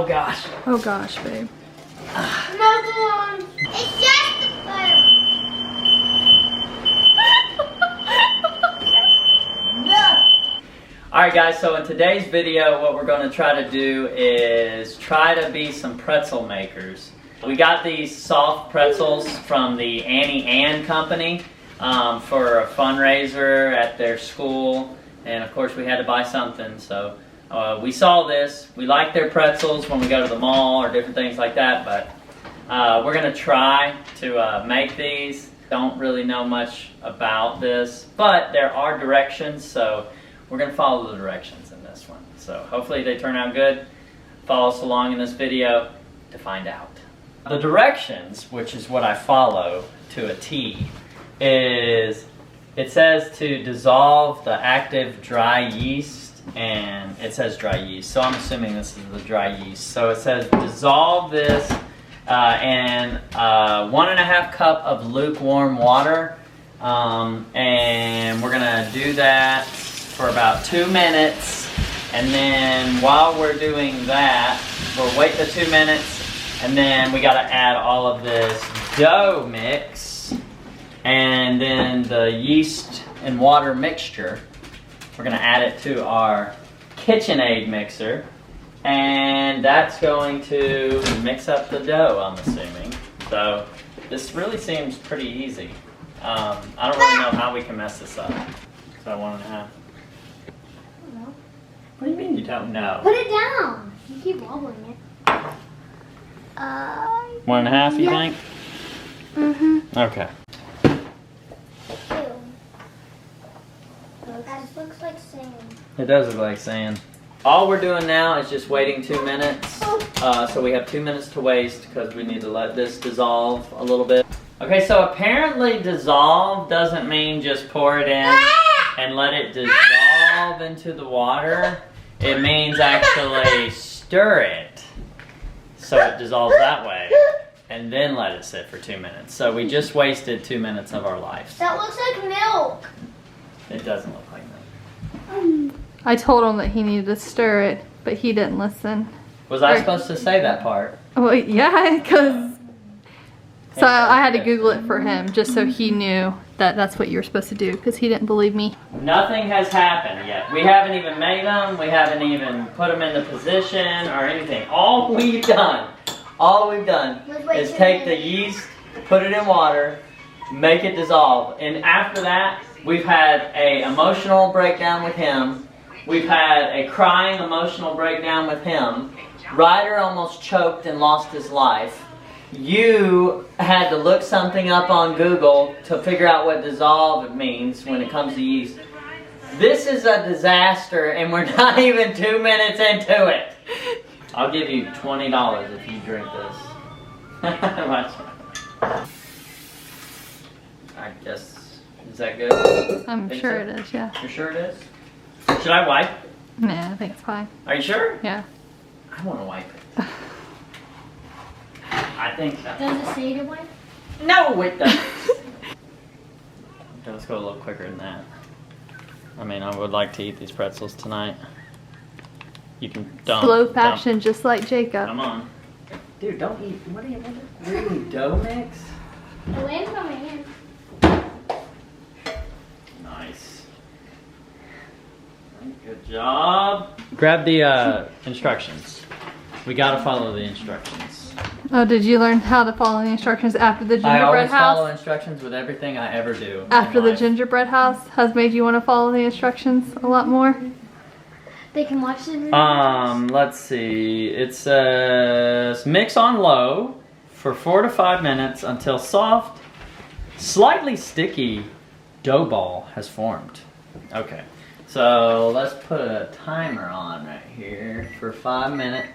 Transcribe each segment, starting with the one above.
gosh. Oh gosh, babe. Another one. It's just the food. Alright guys, so in today's video what we're going to try to do is try to be some pretzel makers. We got these soft pretzels from the Auntie company for a fundraiser at their school, and of course we had to buy something, so we saw this. We like their pretzels when we go to the mall or different things like that, but we're going to try to make these. Don't really know much about this, but there are directions, so we're going to follow the directions in this one. So hopefully they turn out good. Follow us along in this video to find out. The directions, which is what I follow to a T, is it says to dissolve the active dry yeast, and it says dry yeast, so I'm assuming this is the dry yeast. So it says dissolve this in 1.5 cup of lukewarm water, and we're gonna do that for about 2 minutes, and then while we're doing that, we'll wait the 2 minutes, and then we gotta add all of this dough mix, and then the yeast and water mixture. We're gonna add it to our KitchenAid mixer, and that's going to mix up the dough, I'm assuming. So this really seems pretty easy. I don't really know how we can mess this up. So 1.5. What do you mean you don't know? Put it down. You keep wobbling it. 1.5, you think? Mm-hmm. Okay. Ew. That looks like sand. It does look like sand. All we're doing now is just waiting 2 minutes. So we have 2 minutes to waste because we need to let this dissolve a little bit. Okay, so apparently dissolve doesn't mean just pour it in and let it dissolve into the water. It means actually stir it so it dissolves that way, and then let it sit for 2 minutes. So we just wasted 2 minutes of our lives. That looks like milk. It doesn't look like that. I told him that he needed to stir it, but he didn't listen. Was I supposed to say that part? Well, yeah, because... So I had to Google it for him just so he knew that that's what you were supposed to do, because he didn't believe me. Nothing has happened yet. We haven't even made them. We haven't even put them into position or anything. All we've done is take the yeast, put it in water, make it dissolve. And after that, we've had an emotional breakdown with him. We've had a crying emotional breakdown with him. Ryder almost choked and lost his life. You had to look something up on Google to figure out what dissolve means when it comes to yeast. This is a disaster, and we're not even 2 minutes into it. I'll give you $20 if you drink this. I guess, is that good? I'm sure it is, yeah. You're sure it is? Should I wipe? Nah, I think it's fine. Are you sure? Yeah. I want to wipe it. I think so. Does it say to wipe? No, it doesn't. Okay, let's go a little quicker than that. I mean, I would like to eat these pretzels tonight. You can dump. Slow fashion, just like Jacob. Come on. Dude, don't eat. What are you eating? Dough mix? Away from my hand. Nice. Good job. Grab the instructions. We gotta follow the instructions. Oh, did you learn how to follow the instructions after the I gingerbread always follow house? instructions with everything I ever do. After the gingerbread house has made you want to follow the instructions a lot more? They can watch the video. Let's see. It says mix on low for 4 to 5 minutes until soft, slightly sticky dough ball has formed. Okay, so let's put a timer on right here for 5 minutes.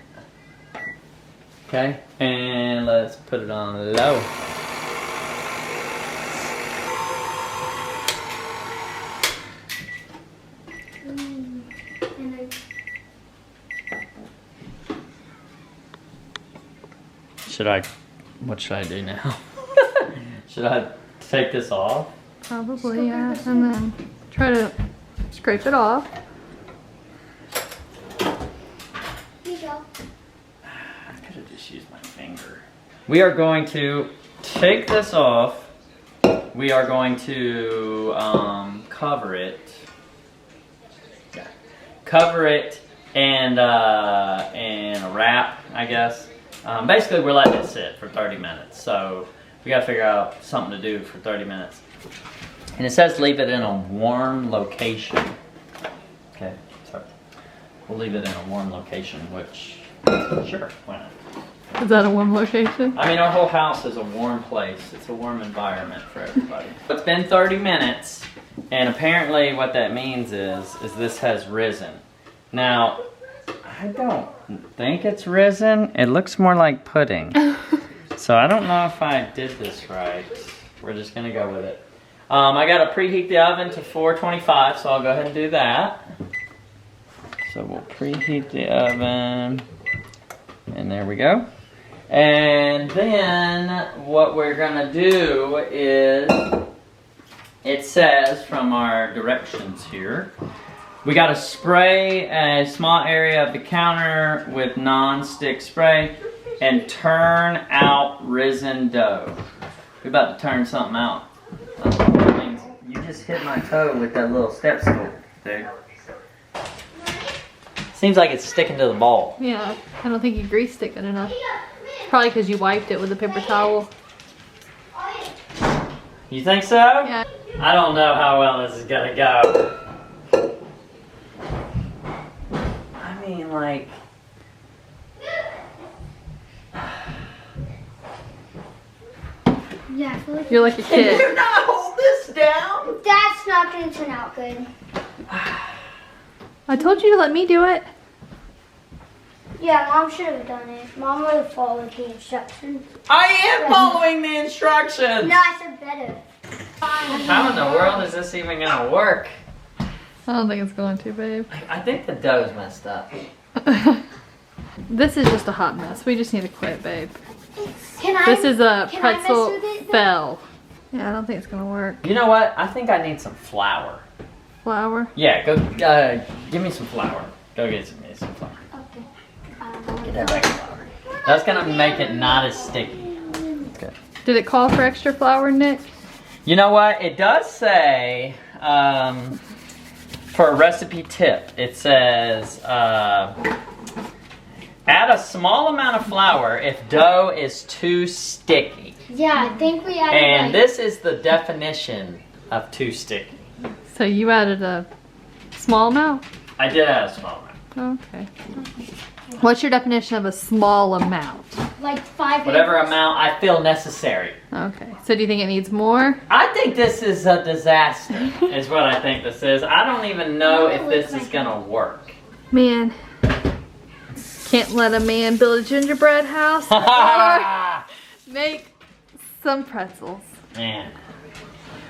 Okay, and let's put it on low. What should I do now? Should I take this off? Probably, yeah. And then try to scrape it off. Here you go. we are going to take this off. We are going to cover it. Yeah. Cover it and a wrap, I guess. Basically, we're letting it sit for 30 minutes. So we gotta figure out something to do for 30 minutes. And it says leave it in a warm location. Okay, sorry. We'll leave it in a warm location, which, sure, why not? Is that a warm location? I mean, our whole house is a warm place. It's a warm environment for everybody. It's been 30 minutes, and apparently what that means is this has risen. Now, I don't think it's risen. It looks more like pudding. So I don't know if I did this right. We're just gonna go with it. I gotta preheat the oven to 425, so I'll go ahead and do that. So we'll preheat the oven, and there we go. And then what we're gonna do is, it says from our directions here, we gotta spray a small area of the counter with non-stick spray and turn out risen dough. We're about to turn something out. I don't know what that means. You just hit my toe with that little step stool, dude. Seems like it's sticking to the bowl. Yeah, I don't think you greased it good enough. Probably because you wiped it with a paper towel. You think so? Yeah. I don't know how well this is gonna go. I mean, like... Yeah, I feel like You're like a Can kid. you not hold this down? that's not going to turn out good. I told you to let me do it. Yeah, Mom should have done it. Mom would have followed the instructions. I am following the instructions! No, I said better. How in the world is this even gonna work? I don't think it's going to, babe. I think the dough's messed up. This is just a hot mess. We just need to quit, babe. Can I? This is a can I mess pretzel with it? fell. Yeah, I don't think it's gonna work. You know what? I think I need some flour. Flour. Yeah, go give me some flour. Go get some flour. Okay. Get that back flour. That's gonna make it not as sticky. Okay. Did it call for extra flour, Nick? You know what? It does say, for a recipe tip, it says, add a small amount of flour if dough is too sticky. Yeah, I think we added And like, this is the definition of too sticky. So you added a small amount? I did add a small amount. Okay. What's your definition of a small amount? like 5 Whatever acres. amount I feel necessary. Okay. So do you think it needs more? I think this is a disaster, is what I think this is. I don't even know if this is gonna work. Man. Can't let a man build a gingerbread house or make some pretzels. Man.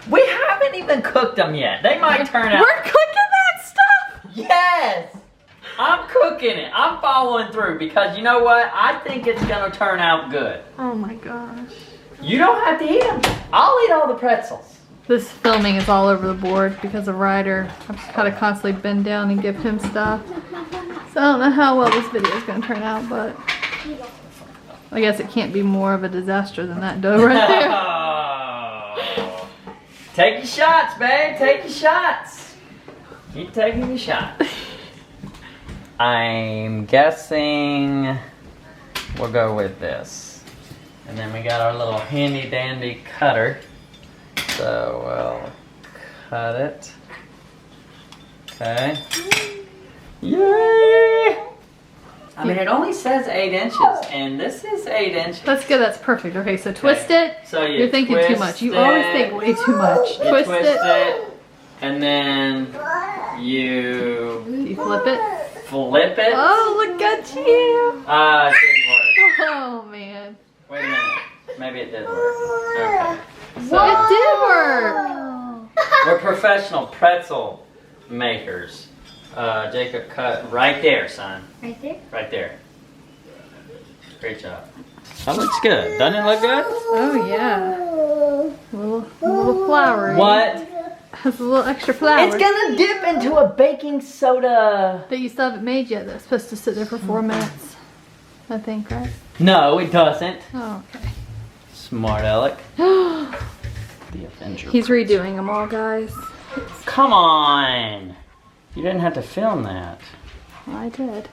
We haven't even cooked them yet. They might turn out. We're cooking that stuff! Yes! I'm cooking it. I'm following through because you know what? I think it's gonna turn out good. Oh my gosh. You don't have to eat them. I'll eat all the pretzels. This filming is all over the board because of Ryder. I've got to constantly bend down and give him stuff. So I don't know how well this video is going to turn out, but I guess it can't be more of a disaster than that dough right there. Oh. Take your shots, babe. Take your shots. Keep taking your shots. I'm guessing we'll go with this. And then we got our little handy dandy cutter. So we'll cut it. Okay. Yay! I mean, it only says 8 inches, and this is 8 inches. That's good. That's perfect. Okay, so twist it. So You're thinking too much. You always think way too much. You Twist it. and then you flip it. flip it. Oh, look at you. It didn't work. Oh, man. Wait a minute. Maybe it did work. Okay. So It did work. we're professional pretzel makers. Jacob cut right there, son. Right there? Right there. Great job. That looks good. Doesn't it look good? Oh, yeah. A little flour. What? Has a little extra flour. It's gonna dip into a baking soda. That you still haven't made yet. That's supposed to sit there for 4 minutes. I think, right? No, it doesn't. Oh, okay. Smart Alec. The Avenger. He's redoing them all, guys. Come on! You didn't have to film that. I did.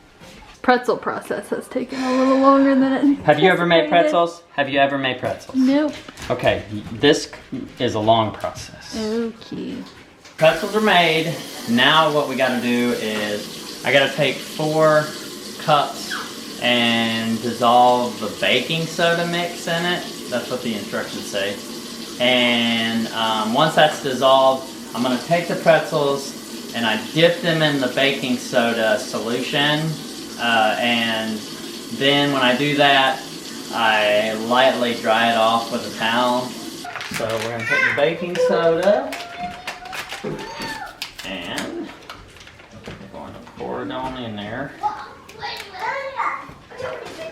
Pretzel process has taken a little longer than it. Have you ever made pretzels? Have you ever made pretzels? Nope. Okay, this is a long process. Okay. Pretzels are made. Now what we gotta do is, I gotta take 4 cups and dissolve the baking soda mix in it. That's what the instructions say. And once that's dissolved, I'm gonna take the pretzels and I dip them in the baking soda solution. And then when I do that, I lightly dry it off with a towel. So we're gonna put the baking soda and we're going to pour it on in there.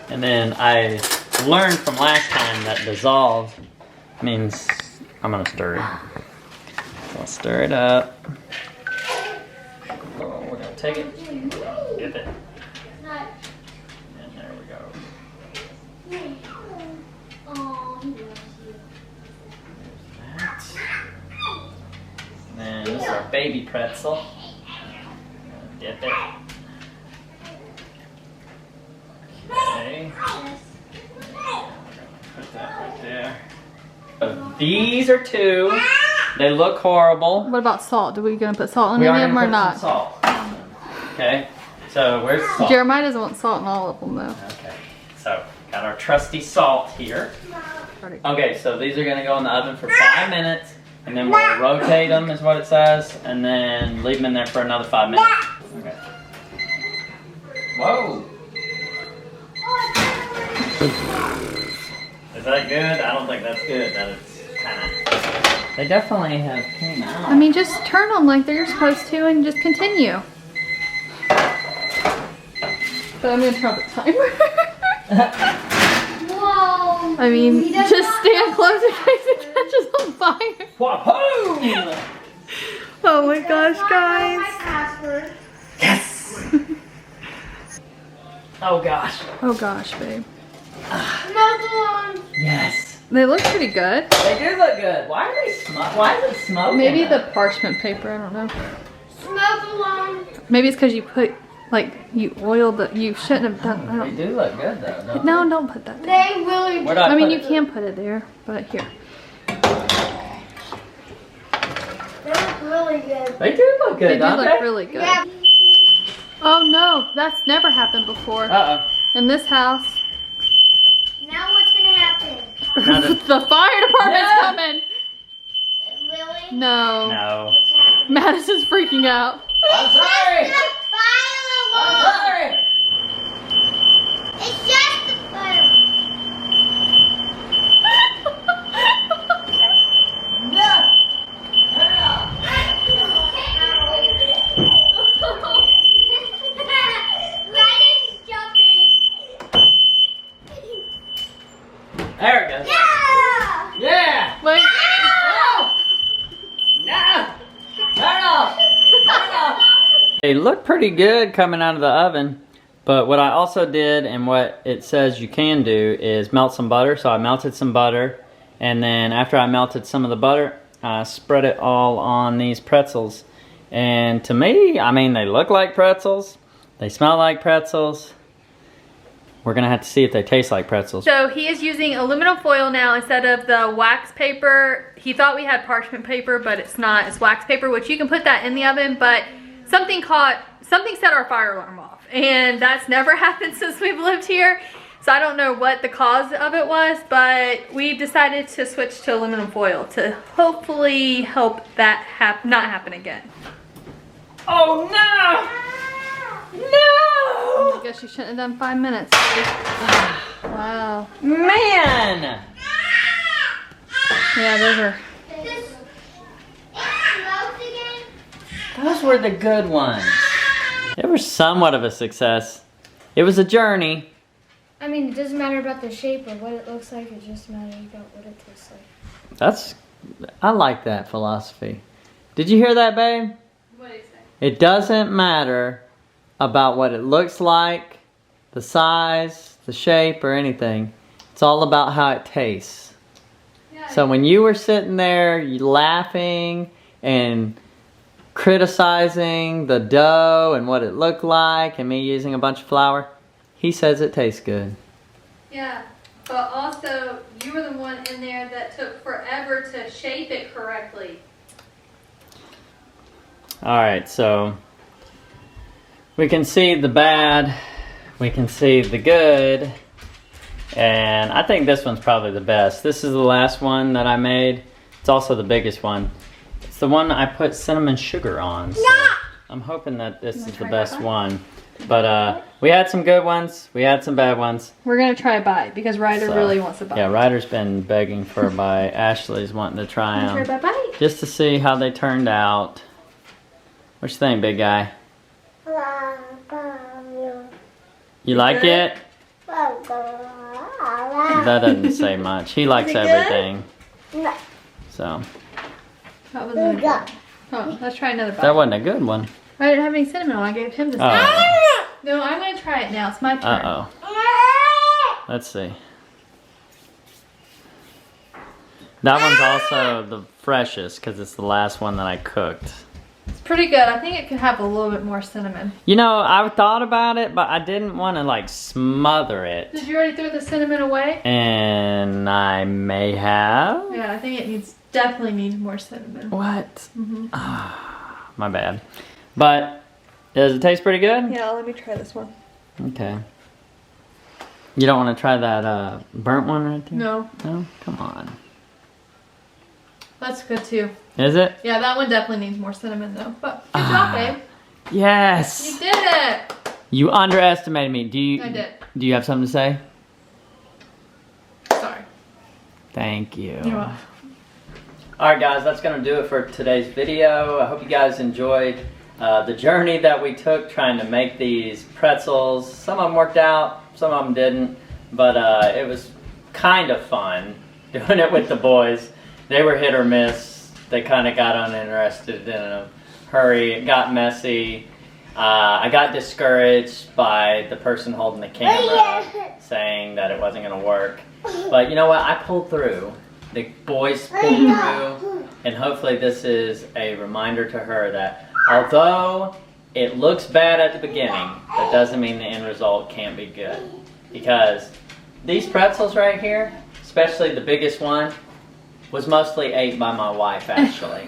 And then I learned from last time that dissolve means I'm gonna stir it. So I'll stir it up. Oh, we're gonna take it, dip it. And there we go. There's that. And then this is our baby pretzel. Dip it. Okay. Put that right there. So these are 2. They look horrible. What about salt? Are we gonna put salt in We any are of them gonna or put not? some salt. Okay. So where's the salt? Jeremiah doesn't want salt in all of them though. Okay. So got our trusty salt here. Okay, so these are gonna go in the oven for 5 minutes, and then we'll rotate them, is what it says, and then leave them in there for another 5 minutes. Okay. Whoa. Is that good? I don't think that's good. That it's kind of. They definitely have came out. I mean, just turn them like they're supposed to and just continue. But I'm gonna turn off the timer. Whoa. I mean, just stand close in case it catches on fire. Wahoo! Oh my gosh, My guys. password. Yes! Oh gosh. Oh gosh, babe. Muzzle Yes. They look pretty good. They do look good. Why are they smoke? Why is it smoking? Maybe the parchment paper, I don't know. Smoke alarm. Maybe it's because you put, like, you oiled the, you shouldn't have done, I They don't do look good though. Don't No, don't put that there. They really Where do I I mean, put you it? can put it there, but here. They look really good. They do look good, They do don't look they? really good. Yeah. Oh no, that's never happened before. Uh-oh. In this house. Now what's gonna happen? Now that- The fire department's Yeah. coming. Really? No. No. What's happening? Madison's freaking out. I'm sorry! It's just the fire I'm alarm. sorry! It's just the fire. No! Turn it off! Riding's jumping. There it goes. Yeah! Yeah! Wait. No! No! Turn it off! Turn it off! They look pretty good coming out of the oven, but what I also did and what it says you can do is melt some butter. So I melted some butter, and then after I melted some of the butter, I spread it all on these pretzels. And to me, I mean, they look like pretzels. They smell like pretzels. We're gonna have to see if they taste like pretzels. So he is using aluminum foil now instead of the wax paper. He thought we had parchment paper, but it's not. It's wax paper, which you can put that in the oven, but something set our fire alarm off. And that's never happened since we've lived here. So I don't know what the cause of it was, but we decided to switch to aluminum foil to hopefully help that not happen again. Oh no! No! I guess you shouldn't have done 5 minutes. Wow. Man! Yeah, those are. It smokes again. Those were the good ones. They were somewhat of a success. It was a journey. I mean, it doesn't matter about the shape or what it looks like. It just matters about what it tastes like. I like that philosophy. Did you hear that, babe? What do you say? It doesn't matter about what it looks like, the size, the shape or anything. It's all about how it tastes. Yeah. So when you were sitting there laughing and criticizing the dough and what it looked like and me using a bunch of flour, he says it tastes good. Yeah, but also you were the one in there that took forever to shape it correctly. Alright, so we can see the bad, we can see the good, and I think this one's probably the best. This is the last one that I made. It's also the biggest one. It's the one I put cinnamon sugar on. So I'm hoping that this is the best one. But we had some good ones, we had some bad ones. We're gonna try a bite because Ryder really wants a bite. Yeah, Ryder's been begging for a bite. Ashley's wanting to try them. Try a bite? Just to see how they turned out. What you think, big guy? You like it? That doesn't say much. He likes everything. So. That was a good. Oh, let's try another bite. That wasn't a good one. I didn't have any cinnamon on. I gave him this. Oh. No, I'm gonna try it now. It's my turn. Uh-oh. Let's see. That one's also the freshest because it's the last one that I cooked. It's pretty good. I think it could have a little bit more cinnamon. You know, I thought about it, but I didn't want to like smother it. Did you already throw the cinnamon away? And I may have. Yeah, I think it definitely needs more cinnamon. What? My bad. But does it taste pretty good? Yeah, let me try this one. Okay. You don't want to try that burnt one right there? No. No? Come on. That's good too. Is it? Yeah, that one definitely needs more cinnamon though. But good job, babe. Yes. You did it. You underestimated me. I did. Do you have something to say? Sorry. Thank you. You're welcome. Alright guys, that's going to do it for today's video. I hope you guys enjoyed the journey that we took trying to make these pretzels. Some of them worked out, some of them didn't, but it was kind of fun doing it with the boys. They were hit or miss. They kind of got uninterested in a hurry. It got messy. I got discouraged by the person holding the camera saying that it wasn't going to work. But you know what? I pulled through. The boys pulled through. And hopefully this is a reminder to her that although it looks bad at the beginning, that doesn't mean the end result can't be good. Because these pretzels right here, especially the biggest one, was mostly ate by my wife actually.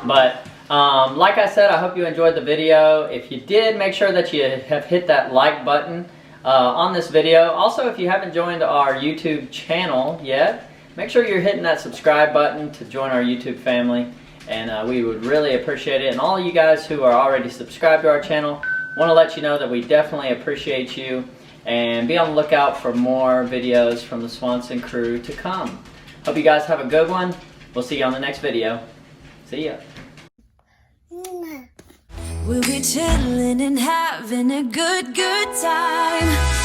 But like I said, I hope you enjoyed the video. If you did, make sure that you have hit that like button on this video. Also, if you haven't joined our YouTube channel yet, make sure you're hitting that subscribe button to join our YouTube family. And we would really appreciate it. And all you guys who are already subscribed to our channel, want to let you know that we definitely appreciate you. And be on the lookout for more videos from the Swanson Crew to come. Hope you guys have a good one. We'll see you on the next video. See ya. We'll be chilling and having a good time.